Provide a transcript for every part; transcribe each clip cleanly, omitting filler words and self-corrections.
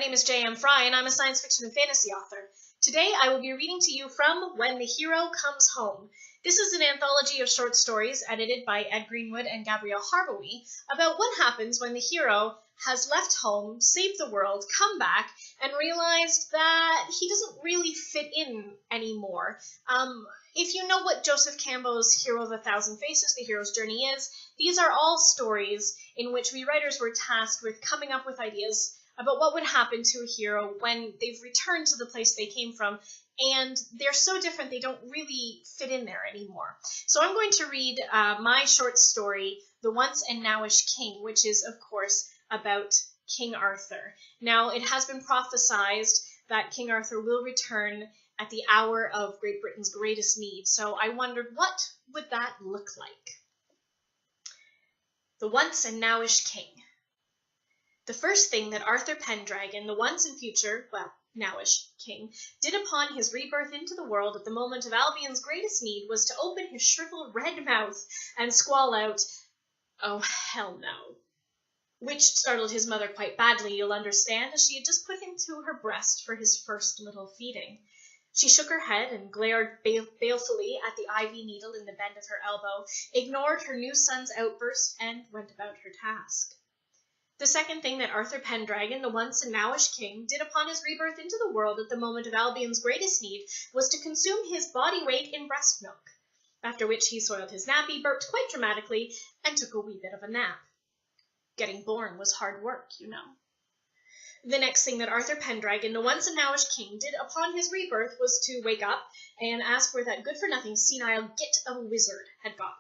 name is J.M. Frey, and I'm a science fiction and fantasy author. Today I will be reading to you from When the Hero Comes Home. This is an anthology of short stories edited by Ed Greenwood and Gabrielle Harbowy about what happens when the hero has left home, saved the world, come back, and realized that he doesn't really fit in anymore. If you know what Joseph Campbell's Hero of a Thousand Faces, The Hero's Journey is, these are all stories in which we writers were tasked with coming up with ideas about what would happen to a hero when they've returned to the place they came from, and they're so different they don't really fit in there anymore. So I'm going to read my short story, The Once and Nowish King, which is, of course, about King Arthur. Now, it has been prophesied that King Arthur will return at the hour of Great Britain's greatest need, so I wondered, what would that look like? The Once and Nowish King. The first thing that Arthur Pendragon, the once and future, nowish king, did upon his rebirth into the world at the moment of Albion's greatest need was to open his shriveled red mouth and squall out, "Oh, hell no," which startled his mother quite badly, you'll understand, as she had just put him to her breast for his first little feeding. She shook her head and glared balefully at the ivy needle in the bend of her elbow, ignored her new son's outburst, and went about her task. The second thing that Arthur Pendragon, the once and nowish king, did upon his rebirth into the world at the moment of Albion's greatest need was to consume his body weight in breast milk, after which he soiled his nappy, burped quite dramatically, and took a wee bit of a nap. Getting born was hard work, you know. The next thing that Arthur Pendragon, the once and nowish king, did upon his rebirth was to wake up and ask where that good-for-nothing senile git of a wizard had gotten.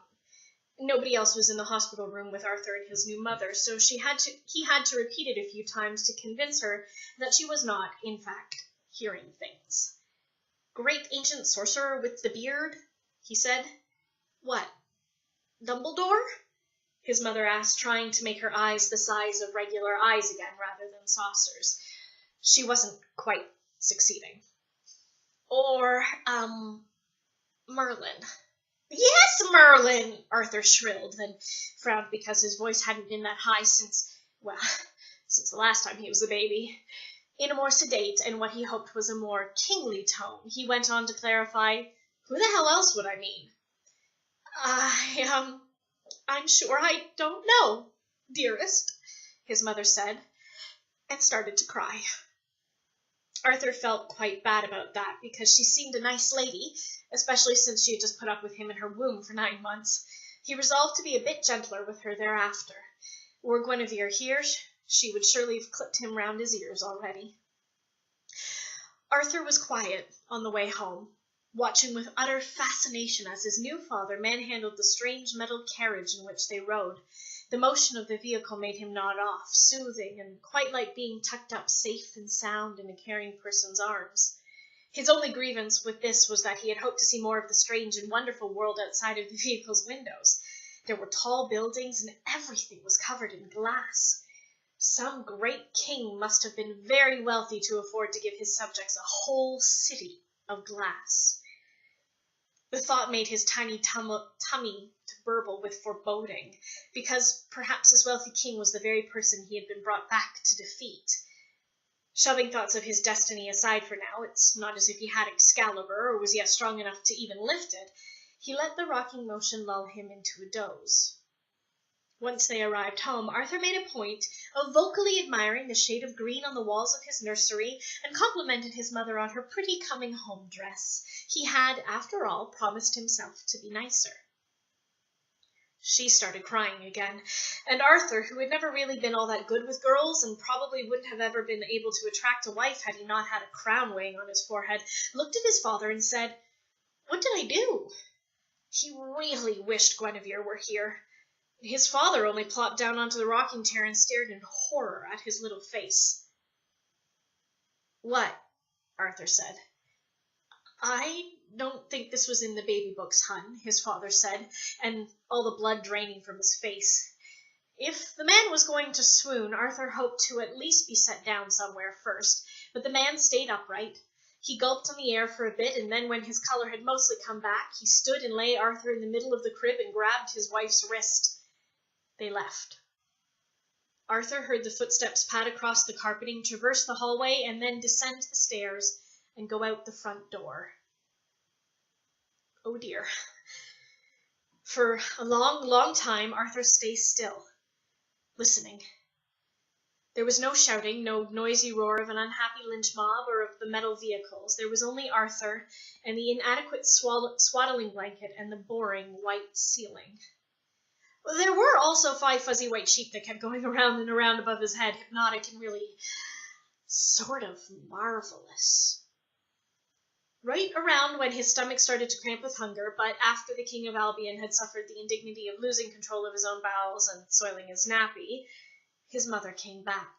Nobody else was in the hospital room with Arthur and his new mother, so he had to repeat it a few times to convince her that she was not, in fact, hearing things. "Great ancient sorcerer with the beard," he said. "What, Dumbledore?" his mother asked, trying to make her eyes the size of regular eyes again rather than saucers. She wasn't quite succeeding. "Or, Merlin." "Yes, Merlin," Arthur shrilled, then frowned because his voice hadn't been that high since the last time he was a baby. In a more sedate and what he hoped was a more kingly tone, he went on to clarify, "Who the hell else would I mean?" I'm sure I don't know, dearest," his mother said, and started to cry. Arthur felt quite bad about that, because she seemed a nice lady, especially since she had just put up with him in her womb for 9 months. He resolved to be a bit gentler with her thereafter. Were Guinevere here, she would surely have clipped him round his ears already. Arthur was quiet on the way home, watching with utter fascination as his new father manhandled the strange metal carriage in which they rode. The motion of the vehicle made him nod off, soothing and quite like being tucked up safe and sound in a caring person's arms. His only grievance with this was that he had hoped to see more of the strange and wonderful world outside of the vehicle's windows. There were tall buildings, and everything was covered in glass. Some great king must have been very wealthy to afford to give his subjects a whole city of glass. The thought made his tiny tummy to burble with foreboding, because perhaps his wealthy king was the very person he had been brought back to defeat. Shoving thoughts of his destiny aside for now, it's not as if he had Excalibur or was yet strong enough to even lift it, he let the rocking motion lull him into a doze. Once they arrived home, Arthur made a point of vocally admiring the shade of green on the walls of his nursery and complimented his mother on her pretty coming-home dress. He had, after all, promised himself to be nicer. She started crying again, and Arthur, who had never really been all that good with girls and probably wouldn't have ever been able to attract a wife had he not had a crown weighing on his forehead, looked at his father and said, "What did I do?" He really wished Guinevere were here. His father only plopped down onto the rocking chair and stared in horror at his little face. "What?" Arthur said. "I don't think this was in the baby books, hun," his father said, and all the blood draining from his face. If the man was going to swoon, Arthur hoped to at least be set down somewhere first, but the man stayed upright. He gulped on the air for a bit, and then when his color had mostly come back, he stood and lay Arthur in the middle of the crib and grabbed his wife's wrist. They left. Arthur heard the footsteps pad across the carpeting, traverse the hallway, and then descend the stairs and go out the front door. Oh dear. For a long, long time, Arthur stays still, listening. There was no shouting, no noisy roar of an unhappy lynch mob or of the metal vehicles. There was only Arthur and the inadequate swaddling blanket and the boring white ceiling. There were also 5 fuzzy white sheep that kept going around and around above his head, hypnotic and really sort of marvelous. Right around when his stomach started to cramp with hunger, but after the King of Albion had suffered the indignity of losing control of his own bowels and soiling his nappy, his mother came back.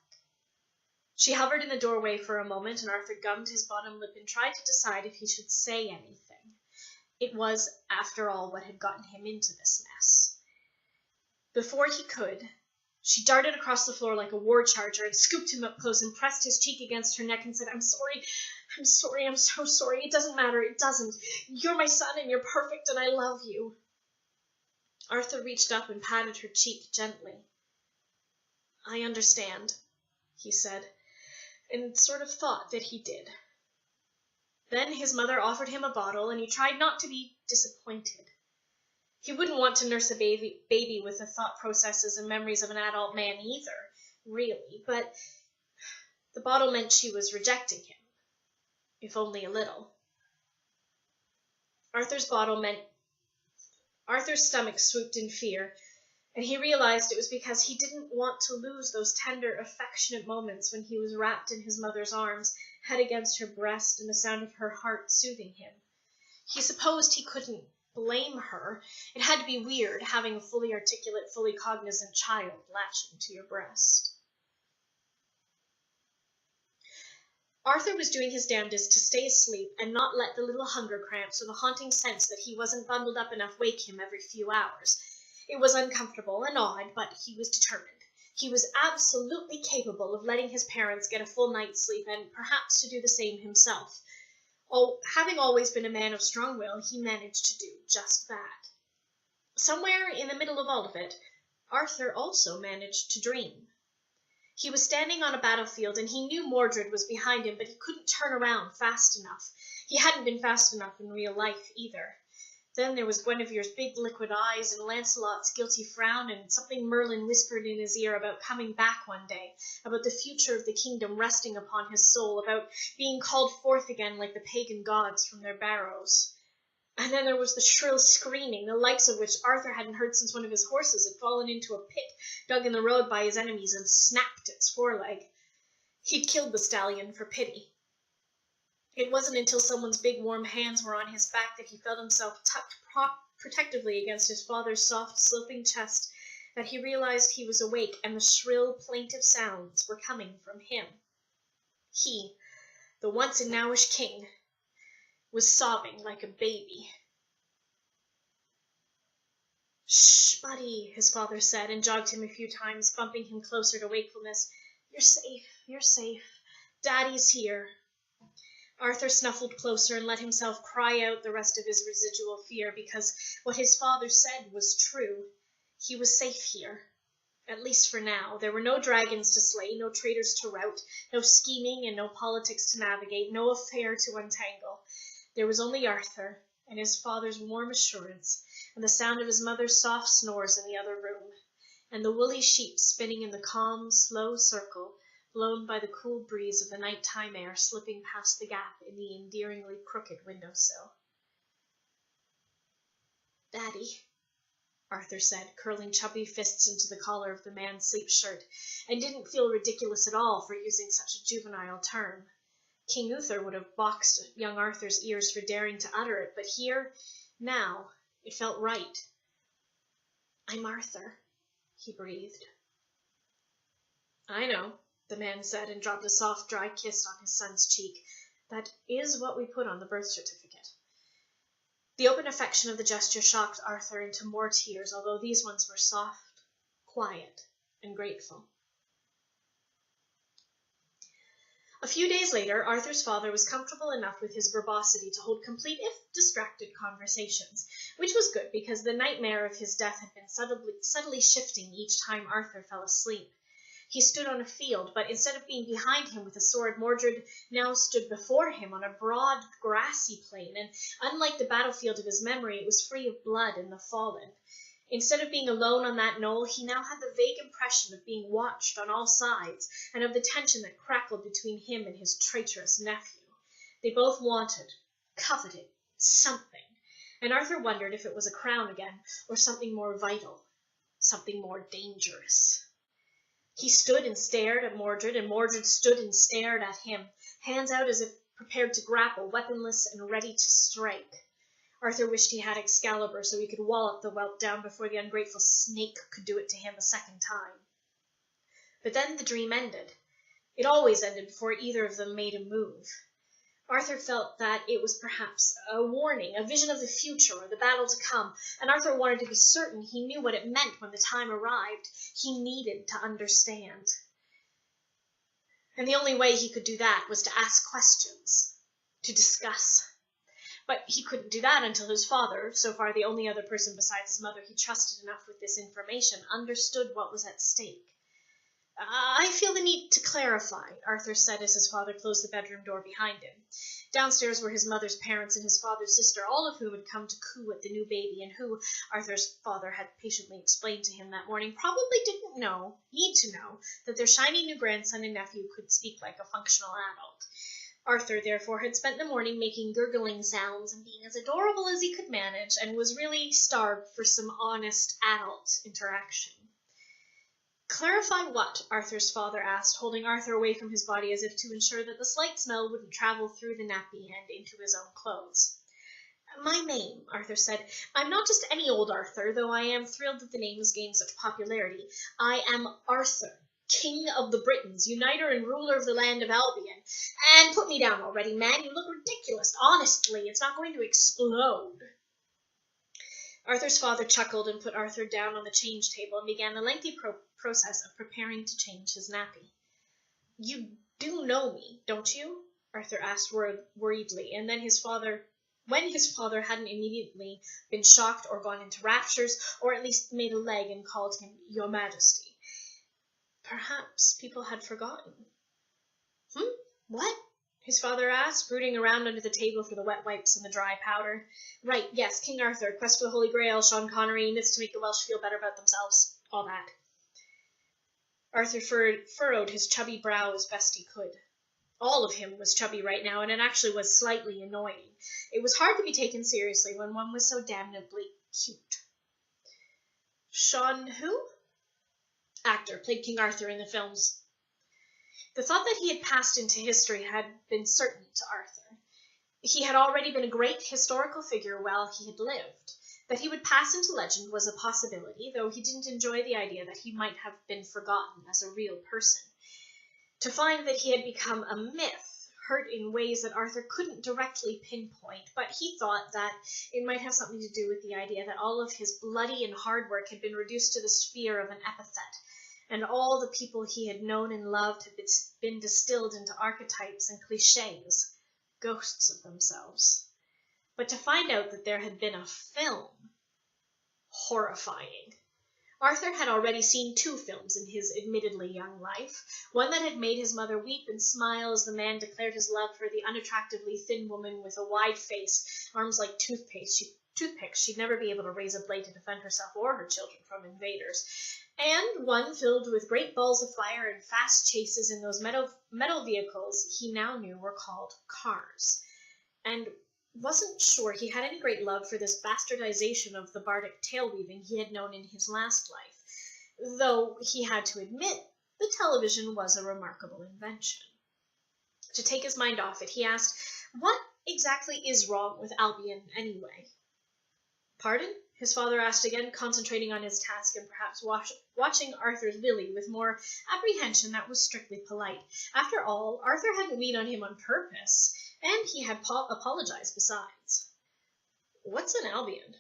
She hovered in the doorway for a moment, and Arthur gummed his bottom lip and tried to decide if he should say anything. It was, after all, what had gotten him into this mess. Before he could, she darted across the floor like a war charger and scooped him up close and pressed his cheek against her neck and said, I'm sorry, I'm so sorry. It doesn't matter, it doesn't. You're my son and you're perfect and I love you. Arthur reached up and patted her cheek gently. I understand, he said, and sort of thought that he did. Then his mother offered him a bottle, and he tried not to be disappointed. He wouldn't want to nurse a baby with the thought processes and memories of an adult man either, really, but the bottle meant she was rejecting him, if only a little. Arthur's stomach swooped in fear, and he realized it was because he didn't want to lose those tender, affectionate moments when he was wrapped in his mother's arms, head against her breast, and the sound of her heart soothing him. He supposed he couldn't blame her. It had to be weird having a fully articulate, fully cognizant child latching to your breast. Arthur was doing his damnedest to stay asleep and not let the little hunger cramps or the haunting sense that he wasn't bundled up enough wake him every few hours. It was uncomfortable and odd, but he was determined. He was absolutely capable of letting his parents get a full night's sleep and perhaps to do the same himself. Having always been a man of strong will, he managed to do just that. Somewhere in the middle of all of it, Arthur also managed to dream. He was standing on a battlefield, and he knew Mordred was behind him, but he couldn't turn around fast enough. He hadn't been fast enough in real life, either. Then there was Guinevere's big liquid eyes and Lancelot's guilty frown, and something Merlin whispered in his ear about coming back one day, about the future of the kingdom resting upon his soul, about being called forth again like the pagan gods from their barrows. And then there was the shrill screaming, the likes of which Arthur hadn't heard since one of his horses had fallen into a pit dug in the road by his enemies and snapped its foreleg. He'd killed the stallion for pity. It wasn't until someone's big warm hands were on his back that he felt himself tucked protectively against his father's soft, sloping chest that he realized he was awake and the shrill, plaintive sounds were coming from him. He, the once and nowish king, was sobbing like a baby. Shh, buddy, his father said, and jogged him a few times, bumping him closer to wakefulness. You're safe. Daddy's here. Arthur snuffled closer and let himself cry out the rest of his residual fear, because what his father said was true. He was safe here, at least for now. There were no dragons to slay, no traitors to rout, no scheming and no politics to navigate, no affair to untangle. There was only Arthur, and his father's warm assurance, and the sound of his mother's soft snores in the other room, and the woolly sheep spinning in the calm, slow circle, blown by the cool breeze of the night-time air slipping past the gap in the endearingly crooked windowsill. Daddy, Arthur said, curling chubby fists into the collar of the man's sleep shirt, and didn't feel ridiculous at all for using such a juvenile term. King Uther would have boxed young Arthur's ears for daring to utter it, but here, now, it felt right. I'm Arthur, he breathed. I know, the man said, and dropped a soft, dry kiss on his son's cheek. That is what we put on the birth certificate. The open affection of the gesture shocked Arthur into more tears, although these ones were soft, quiet, and grateful. A few days later, Arthur's father was comfortable enough with his verbosity to hold complete, if distracted, conversations, which was good because the nightmare of his death had been subtly shifting each time Arthur fell asleep. He stood on a field, but instead of being behind him with a sword, Mordred now stood before him on a broad, grassy plain, and unlike the battlefield of his memory, it was free of blood and the fallen. Instead of being alone on that knoll, he now had the vague impression of being watched on all sides, and of the tension that crackled between him and his traitorous nephew. They both wanted, coveted, something, and Arthur wondered if it was a crown again, or something more vital, something more dangerous. He stood and stared at Mordred, and Mordred stood and stared at him, hands out as if prepared to grapple, weaponless and ready to strike. Arthur wished he had Excalibur so he could wallop the whelp down before the ungrateful snake could do it to him a second time. But then the dream ended. It always ended before either of them made a move. Arthur felt that it was perhaps a warning, a vision of the future or the battle to come, and Arthur wanted to be certain he knew what it meant when the time arrived. He needed to understand. And the only way he could do that was to ask questions, to discuss. But he couldn't do that until his father, so far the only other person besides his mother he trusted enough with this information, understood what was at stake. I feel the need to clarify, Arthur said as his father closed the bedroom door behind him. Downstairs were his mother's parents and his father's sister, all of whom had come to coo at the new baby, and who, Arthur's father had patiently explained to him that morning, probably didn't need to know, that their shiny new grandson and nephew could speak like a functional adult. Arthur, therefore, had spent the morning making gurgling sounds and being as adorable as he could manage, and was really starved for some honest adult interaction. Clarify what? Arthur's father asked, holding Arthur away from his body as if to ensure that the slight smell wouldn't travel through the nappy and into his own clothes. My name, Arthur said. I'm not just any old Arthur, though I am thrilled that the name has gained such popularity. I am Arthur, King of the Britons, uniter and ruler of the land of Albion. And put me down already, man. You look ridiculous. Honestly, it's not going to explode. Arthur's father chuckled and put Arthur down on the change table and began the lengthy process of preparing to change his nappy. You do know me, don't you? Arthur asked worriedly, and then when his father hadn't immediately been shocked or gone into raptures, or at least made a leg and called him Your Majesty. Perhaps people had forgotten. What? His father asked, rooting around under the table for the wet wipes and the dry powder. Right, yes, King Arthur, quest for the Holy Grail, Sean Connery, knits to make the Welsh feel better about themselves, all that. Arthur furrowed his chubby brow as best he could. All of him was chubby right now, and it actually was slightly annoying. It was hard to be taken seriously when one was so damnably cute. Sean who? Actor, played King Arthur in the films. The thought that he had passed into history had been certain to Arthur. He had already been a great historical figure while he had lived. That he would pass into legend was a possibility, though he didn't enjoy the idea that he might have been forgotten as a real person. To find that he had become a myth hurt in ways that Arthur couldn't directly pinpoint, but he thought that it might have something to do with the idea that all of his bloody and hard work had been reduced to the sphere of an epithet, and all the people he had known and loved had been distilled into archetypes and cliches, ghosts of themselves. But to find out that there had been a film, horrifying. Arthur had already seen 2 films in his admittedly young life, one that had made his mother weep and smile as the man declared his love for the unattractively thin woman with a wide face, arms like toothpicks. She'd never be able to raise a blade to defend herself or her children from invaders. And one filled with great balls of fire and fast chases in those metal vehicles he now knew were called cars. And wasn't sure he had any great love for this bastardization of the bardic tail-weaving he had known in his last life, though he had to admit the television was a remarkable invention. To take his mind off it, he asked, what exactly is wrong with Albion anyway? Pardon? His father asked again, concentrating on his task and perhaps watching Arthur's Lily with more apprehension that was strictly polite. After all, Arthur hadn't weaned on him on purpose, and he had apologized besides. What's an Albion?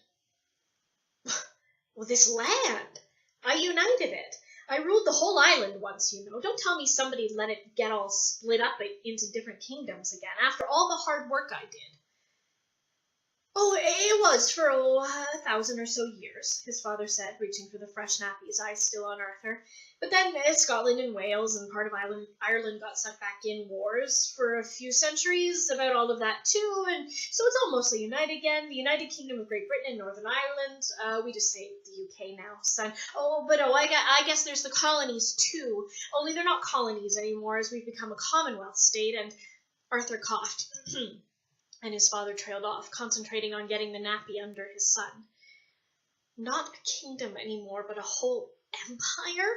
Well, this land. I united it. I ruled the whole island once, you know. Don't tell me somebody let it get all split up into different kingdoms again, after all the hard work I did. Oh, it was for 1,000 or so years, his father said, reaching for the fresh nappy, his eyes still on Arthur. But then Scotland and Wales and part of Ireland got sucked back in wars for a few centuries, about all of that too, and so it's all mostly united again. The United Kingdom of Great Britain and Northern Ireland, we just say the UK now, son. I guess there's the colonies too, only they're not colonies anymore as we've become a Commonwealth state, and Arthur coughed. And his father trailed off, concentrating on getting the nappy under his son. Not a kingdom anymore, but a whole empire?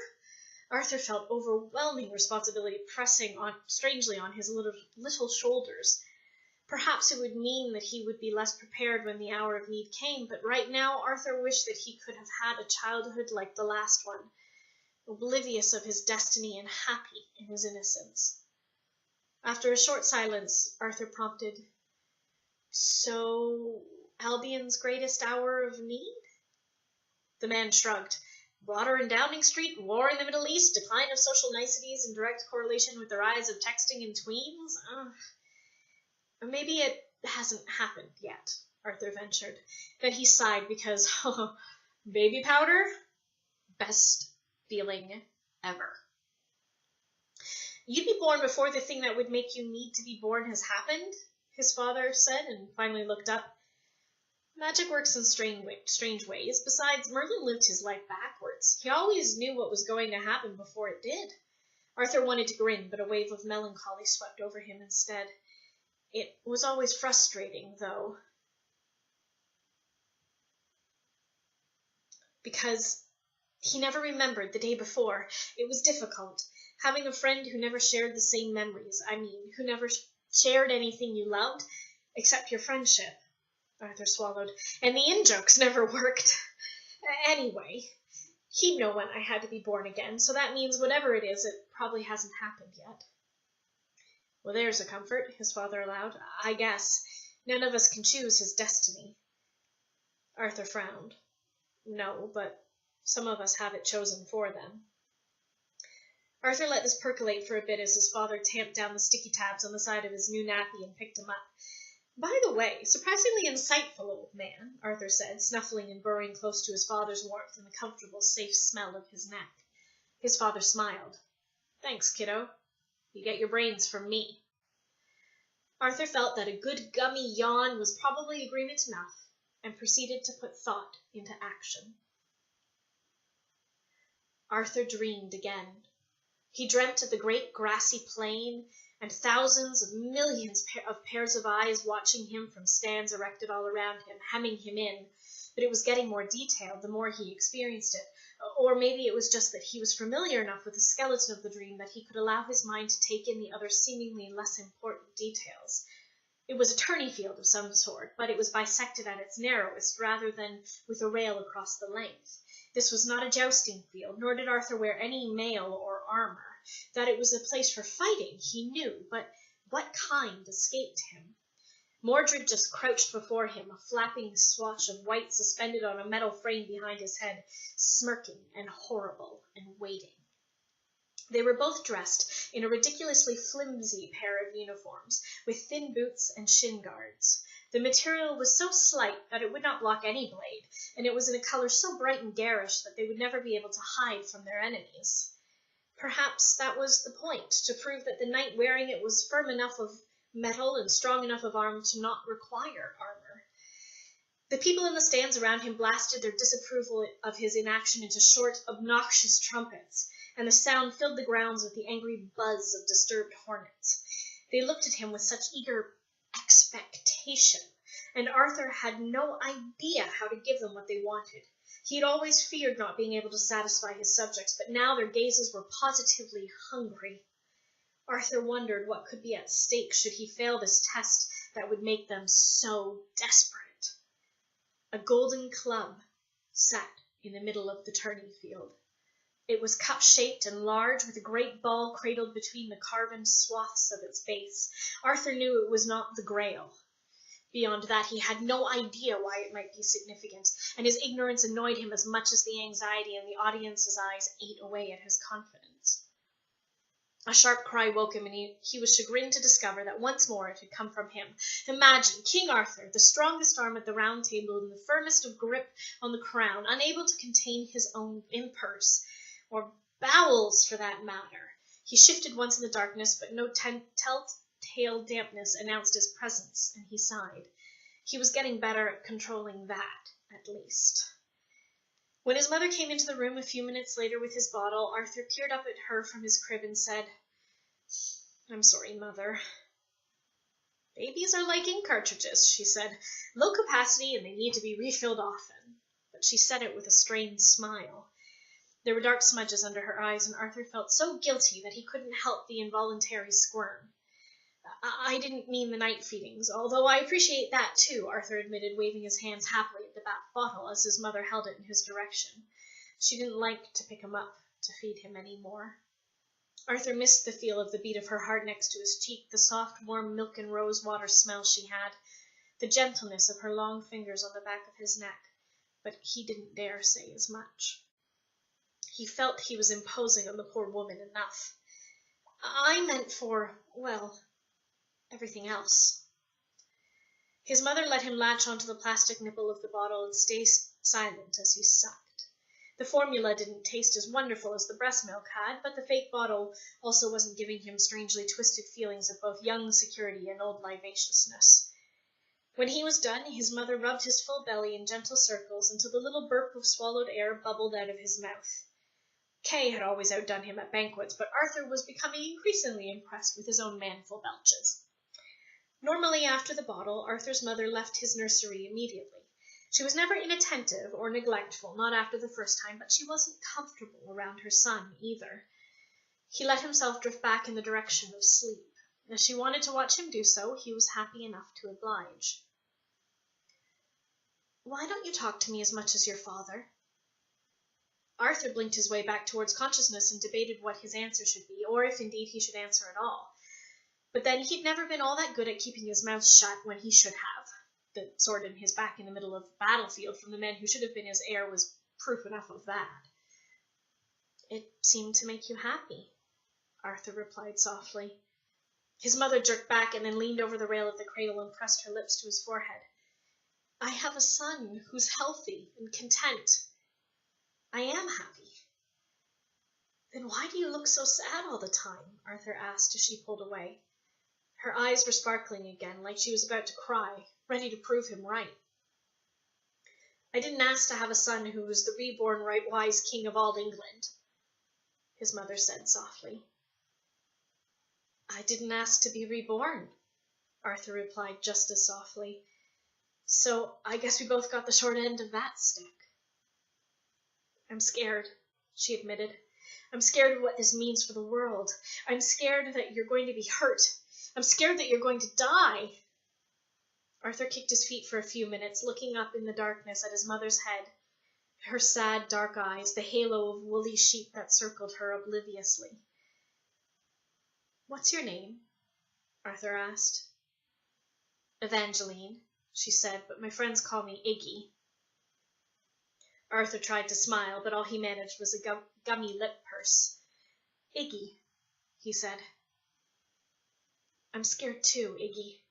Arthur felt overwhelming responsibility pressing strangely on his little shoulders. Perhaps it would mean that he would be less prepared when the hour of need came, but right now Arthur wished that he could have had a childhood like the last one, oblivious of his destiny and happy in his innocence. After a short silence, Arthur prompted, "So, Albion's greatest hour of need?" The man shrugged. Water in Downing Street, war in the Middle East, decline of social niceties in direct correlation with the rise of texting and tweens? Maybe it hasn't happened yet, Arthur ventured. Then he sighed because, baby powder? Best feeling ever. You'd be born before the thing that would make you need to be born has happened, his father said, and finally looked up. Magic works in strange ways. Besides, Merlin lived his life backwards. He always knew what was going to happen before it did. Arthur wanted to grin, but a wave of melancholy swept over him instead. It was always frustrating, though. Because he never remembered the day before. It was difficult. Having a friend who never shared the same memories. Who never shared anything you loved, except your friendship. Arthur swallowed. And the in-jokes never worked. Anyway, he'd know when I had to be born again, so that means whatever it is, it probably hasn't happened yet. Well, there's a comfort, his father allowed. I guess. None of us can choose his destiny. Arthur frowned. No, but some of us have it chosen for them. Arthur let this percolate for a bit as his father tamped down the sticky tabs on the side of his new nappy and picked him up. By the way, surprisingly insightful, old man, Arthur said, snuffling and burrowing close to his father's warmth and the comfortable, safe smell of his neck. His father smiled. Thanks, kiddo. You get your brains from me. Arthur felt that a good gummy yawn was probably agreement enough, and proceeded to put thought into action. Arthur dreamed again. He dreamt of the great grassy plain, and thousands of millions of pairs of eyes watching him from stands erected all around him, hemming him in. But it was getting more detailed the more he experienced it. Or maybe it was just that he was familiar enough with the skeleton of the dream that he could allow his mind to take in the other seemingly less important details. It was a tourney field of some sort, but it was bisected at its narrowest rather than with a rail across the length. This was not a jousting field, nor did Arthur wear any mail or armor. That it was a place for fighting, he knew, but what kind escaped him? Mordred just crouched before him, a flapping swatch of white suspended on a metal frame behind his head, smirking and horrible and waiting. They were both dressed in a ridiculously flimsy pair of uniforms, with thin boots and shin guards. The material was so slight that it would not block any blade, and it was in a color so bright and garish that they would never be able to hide from their enemies. Perhaps that was the point, to prove that the knight wearing it was firm enough of metal and strong enough of arm to not require armor. The people in the stands around him blasted their disapproval of his inaction into short, obnoxious trumpets, and the sound filled the grounds with the angry buzz of disturbed hornets. They looked at him with such eager expectation, and Arthur had no idea how to give them what they wanted. He had always feared not being able to satisfy his subjects, but now their gazes were positively hungry. Arthur wondered what could be at stake should he fail this test that would make them so desperate. A golden club sat in the middle of the tourney field. It was cup-shaped and large, with a great ball cradled between the carven swaths of its base. Arthur knew it was not the Grail. Beyond that, he had no idea why it might be significant, and his ignorance annoyed him as much as the anxiety in the audience's eyes ate away at his confidence. A sharp cry woke him, and he was chagrined to discover that once more it had come from him. Imagine King Arthur, the strongest arm at the round table and the firmest of grip on the crown, unable to contain his own impulse, or bowels for that matter. He shifted once in the darkness, but no telltale dampness announced his presence, and he sighed. He was getting better at controlling that, at least. When his mother came into the room a few minutes later with his bottle, Arthur peered up at her from his crib and said, "I'm sorry, Mother." "Babies are like ink cartridges," she said. "Low capacity, and they need to be refilled often." But she said it with a strained smile. There were dark smudges under her eyes, and Arthur felt so guilty that he couldn't help the involuntary squirm. "I didn't mean the night feedings, although I appreciate that too," Arthur admitted, waving his hands happily at the bottle as his mother held it in his direction. She didn't like to pick him up to feed him any more. Arthur missed the feel of the beat of her heart next to his cheek, the soft, warm milk and rose water smell she had, the gentleness of her long fingers on the back of his neck, but he didn't dare say as much. He felt he was imposing on the poor woman enough. "I meant for, well, everything else." His mother let him latch onto the plastic nipple of the bottle and stay silent as he sucked. The formula didn't taste as wonderful as the breast milk had, but the fake bottle also wasn't giving him strangely twisted feelings of both young security and old licentiousness. When he was done, his mother rubbed his full belly in gentle circles until the little burp of swallowed air bubbled out of his mouth. Kay had always outdone him at banquets, but Arthur was becoming increasingly impressed with his own manful belches. Normally, after the bottle, Arthur's mother left his nursery immediately. She was never inattentive or neglectful, not after the first time, but she wasn't comfortable around her son either. He let himself drift back in the direction of sleep. As she wanted to watch him do so, he was happy enough to oblige. "Why don't you talk to me as much as your father?" Arthur blinked his way back towards consciousness and debated what his answer should be, or if indeed he should answer at all. But then he'd never been all that good at keeping his mouth shut when he should have. The sword in his back in the middle of the battlefield from the men who should have been his heir was proof enough of that. "It seemed to make you happy," Arthur replied softly. His mother jerked back and then leaned over the rail of the cradle and pressed her lips to his forehead. "I have a son who's healthy and content. I am happy." "Then why do you look so sad all the time?" Arthur asked as she pulled away. Her eyes were sparkling again, like she was about to cry, ready to prove him right. "I didn't ask to have a son who was the reborn right wise king of all England," his mother said softly. "I didn't ask to be reborn," Arthur replied just as softly. "So I guess we both got the short end of that stick." "I'm scared," she admitted. "I'm scared of what this means for the world. I'm scared that you're going to be hurt. I'm scared that you're going to die." Arthur kicked his feet for a few minutes, looking up in the darkness at his mother's head, her sad, dark eyes, the halo of woolly sheep that circled her obliviously. "What's your name?" Arthur asked. "Evangeline," she said, "but my friends call me Iggy." Arthur tried to smile, but all he managed was a gummy lip purse. "Iggy," he said. "I'm scared too, Iggy."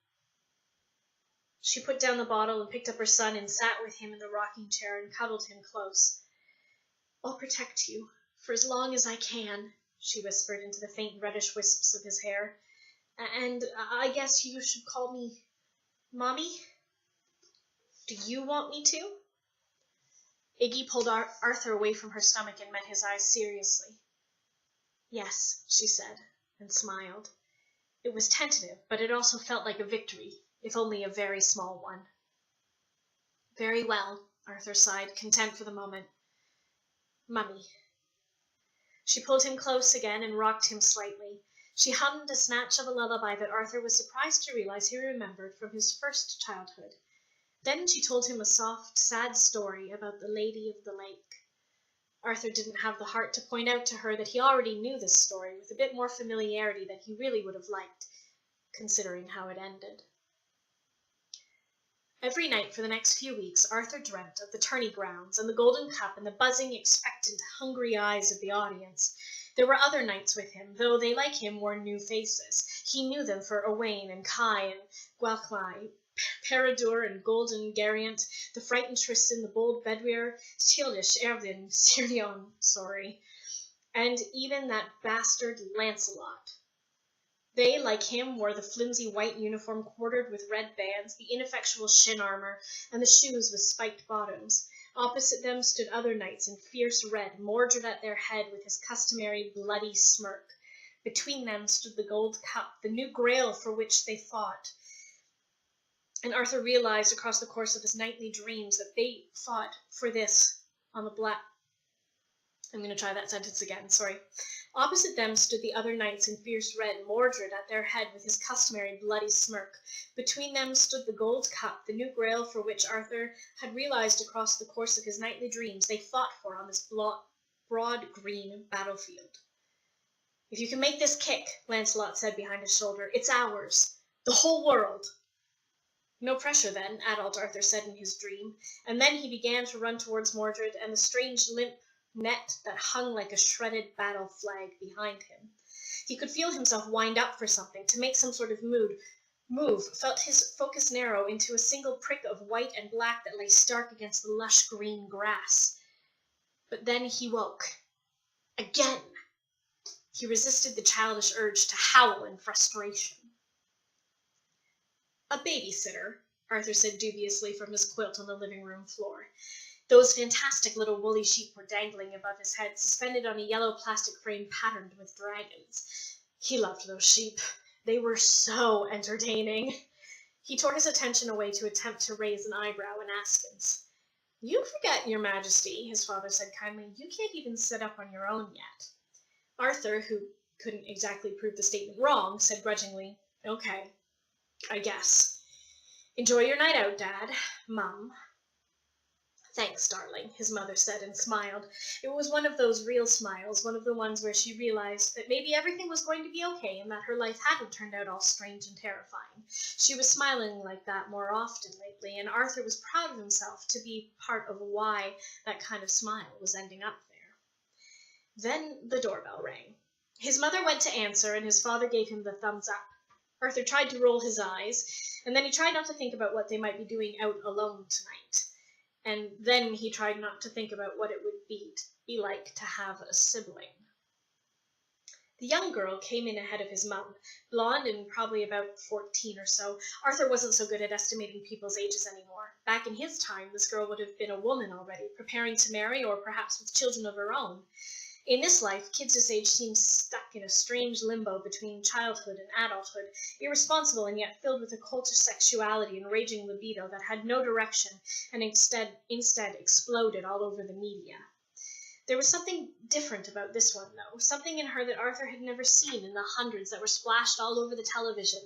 She put down the bottle and picked up her son and sat with him in the rocking chair and cuddled him close. "I'll protect you for as long as I can," she whispered into the faint reddish wisps of his hair. "And I guess you should call me Mommy. Do you want me to?" Iggy pulled Arthur away from her stomach and met his eyes seriously. "Yes," she said, and smiled. It was tentative, but it also felt like a victory, if only a very small one. "Very well," Arthur sighed, content for the moment. "Mummy." She pulled him close again and rocked him slightly. She hummed a snatch of a lullaby that Arthur was surprised to realize he remembered from his first childhood. Then she told him a soft, sad story about the Lady of the Lake. Arthur didn't have the heart to point out to her that he already knew this story with a bit more familiarity than he really would have liked, considering how it ended. Every night for the next few weeks, Arthur dreamt of the tourney grounds and the golden cup and the buzzing, expectant, hungry eyes of the audience. There were other knights with him, though they, like him, wore new faces. He knew them for Owain and Kai and Gwalchmai, Peredur and Golden Gariant, the frightened Tristan, the bold Bedwyr, Teal'c, Erwin, Sirion, and even that bastard Lancelot. They, like him, wore the flimsy white uniform quartered with red bands, the ineffectual shin armor, and the shoes with spiked bottoms. Opposite them stood other knights in fierce red, Mordred at their head with his customary bloody smirk. Between them stood the gold cup, the new grail for which they fought. And Arthur realized across the course of his nightly dreams that they fought for this on the black... I'm going to try that sentence again, sorry. Opposite them stood the other knights in fierce red, Mordred at their head with his customary bloody smirk. Between them stood the gold cup, the new grail for which Arthur had realized across the course of his nightly dreams they fought for on this broad green battlefield. "If you can make this kick," Lancelot said behind his shoulder, "it's ours. The whole world." "No pressure, then," adult Arthur said in his dream, and then he began to run towards Mordred and the strange limp net that hung like a shredded battle flag behind him. He could feel himself wind up for something, to make some sort of move, felt his focus narrow into a single prick of white and black that lay stark against the lush green grass. But then he woke. Again! He resisted the childish urge to howl in frustration. "A babysitter," Arthur said dubiously from his quilt on the living room floor. Those fantastic little woolly sheep were dangling above his head, suspended on a yellow plastic frame patterned with dragons. He loved those sheep. They were so entertaining. He tore his attention away to attempt to raise an eyebrow in Askins. "You forget, your majesty," his father said kindly. "You can't even sit up on your own yet." Arthur, who couldn't exactly prove the statement wrong, said grudgingly, "Okay, I guess. Enjoy your night out, Dad, Mum." "Thanks, darling," his mother said and smiled. It was one of those real smiles, one of the ones where she realized that maybe everything was going to be okay and that her life hadn't turned out all strange and terrifying. She was smiling like that more often lately, and Arthur was proud of himself to be part of why that kind of smile was ending up there. Then the doorbell rang. His mother went to answer, and his father gave him the thumbs up. Arthur tried to roll his eyes, and then he tried not to think about what they might be doing out alone tonight. And then he tried not to think about what it would be like to have a sibling. The young girl came in ahead of his mum, blonde and probably about 14 or so. Arthur wasn't so good at estimating people's ages anymore. Back in his time, this girl would have been a woman already, preparing to marry or perhaps with children of her own. In this life, kids this age seem stuck in a strange limbo between childhood and adulthood, irresponsible and yet filled with a cultish sexuality and raging libido that had no direction and instead exploded all over the media. There was something different about this one, though, something in her that Arthur had never seen in the hundreds that were splashed all over the television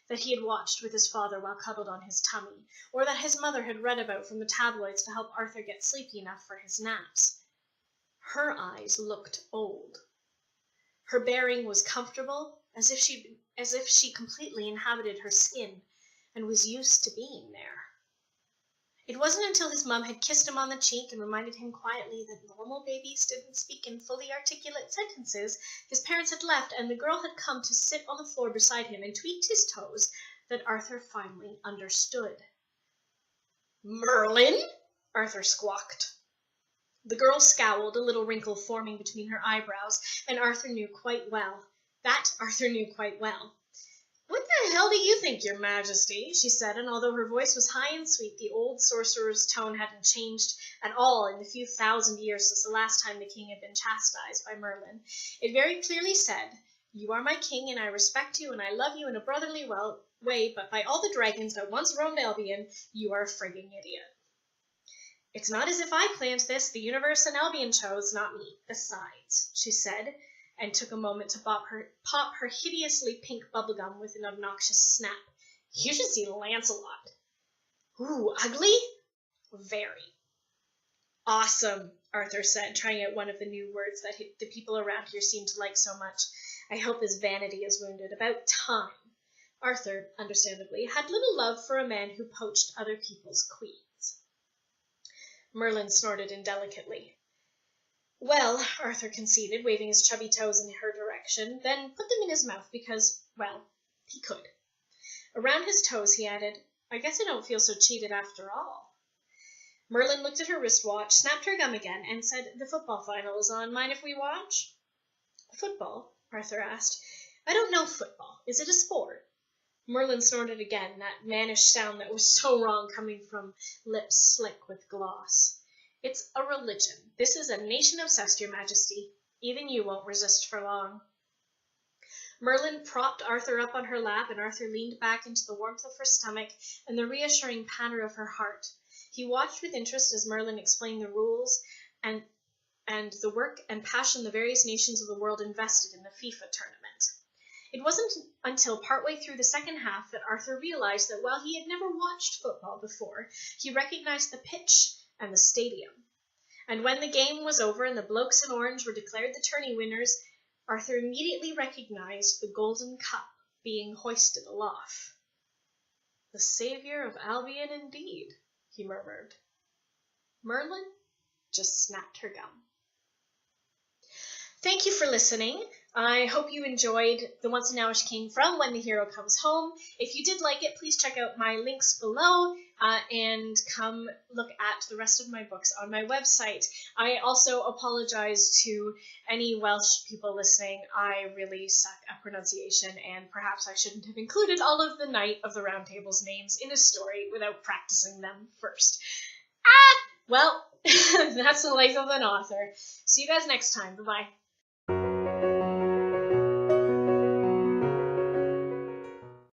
that he had watched with his father while cuddled on his tummy, or that his mother had read about from the tabloids to help Arthur get sleepy enough for his naps. Her eyes looked old. Her bearing was comfortable, as if she completely inhabited her skin and was used to being there. It wasn't until his mum had kissed him on the cheek and reminded him quietly that normal babies didn't speak in fully articulate sentences, his parents had left, and the girl had come to sit on the floor beside him and tweaked his toes, that Arthur finally understood. "Merlin?" Arthur squawked. The girl scowled, a little wrinkle forming between her eyebrows, and Arthur knew quite well. "What the hell do you think, your majesty?" she said, and although her voice was high and sweet, the old sorcerer's tone hadn't changed at all in the few thousand years since the last time the king had been chastised by Merlin. It very clearly said, "You are my king, and I respect you, and I love you in a brotherly way, but by all the dragons that once roamed Albion, you are a frigging idiot. It's not as if I planned this. The universe and Albion chose, not me. Besides," she said, and took a moment to pop her hideously pink bubblegum with an obnoxious snap, "you should see Lancelot." "Ooh, ugly?" "Very." "Awesome," Arthur said, trying out one of the new words that the people around here seemed to like so much. "I hope his vanity is wounded. About time." Arthur, understandably, had little love for a man who poached other people's queens. Merlin snorted indelicately. Well, Arthur conceded, waving his chubby toes in her direction, then put them in his mouth because, well, he could. Around his toes, he added, I guess I don't feel so cheated after all. Merlin looked at her wristwatch, snapped her gum again, and said, the football final is on. Mind if we watch? Football? Arthur asked. I don't know football. Is it a sport? Merlin snorted again, that mannish sound that was so wrong coming from lips slick with gloss. It's a religion. This is a nation obsessed, your majesty. Even you won't resist for long. Merlin propped Arthur up on her lap, and Arthur leaned back into the warmth of her stomach and the reassuring patter of her heart. He watched with interest as Merlin explained the rules and the work and passion the various nations of the world invested in the FIFA tournament. It wasn't until partway through the second half that Arthur realized that while he had never watched football before, he recognized the pitch and the stadium. And when the game was over and the blokes in orange were declared the tourney winners, Arthur immediately recognized the golden cup being hoisted aloft. The savior of Albion indeed, he murmured. Merlin just snapped her gum. Thank you for listening. I hope you enjoyed The Once and Nowish King from When the Hero Comes Home. If you did like it, please check out my links below and come look at the rest of my books on my website. I also apologize to any Welsh people listening. I really suck at pronunciation, and perhaps I shouldn't have included all of the Knight of the Round Table's names in a story without practicing them first. Well, that's the life of an author. See you guys next time. Bye-bye.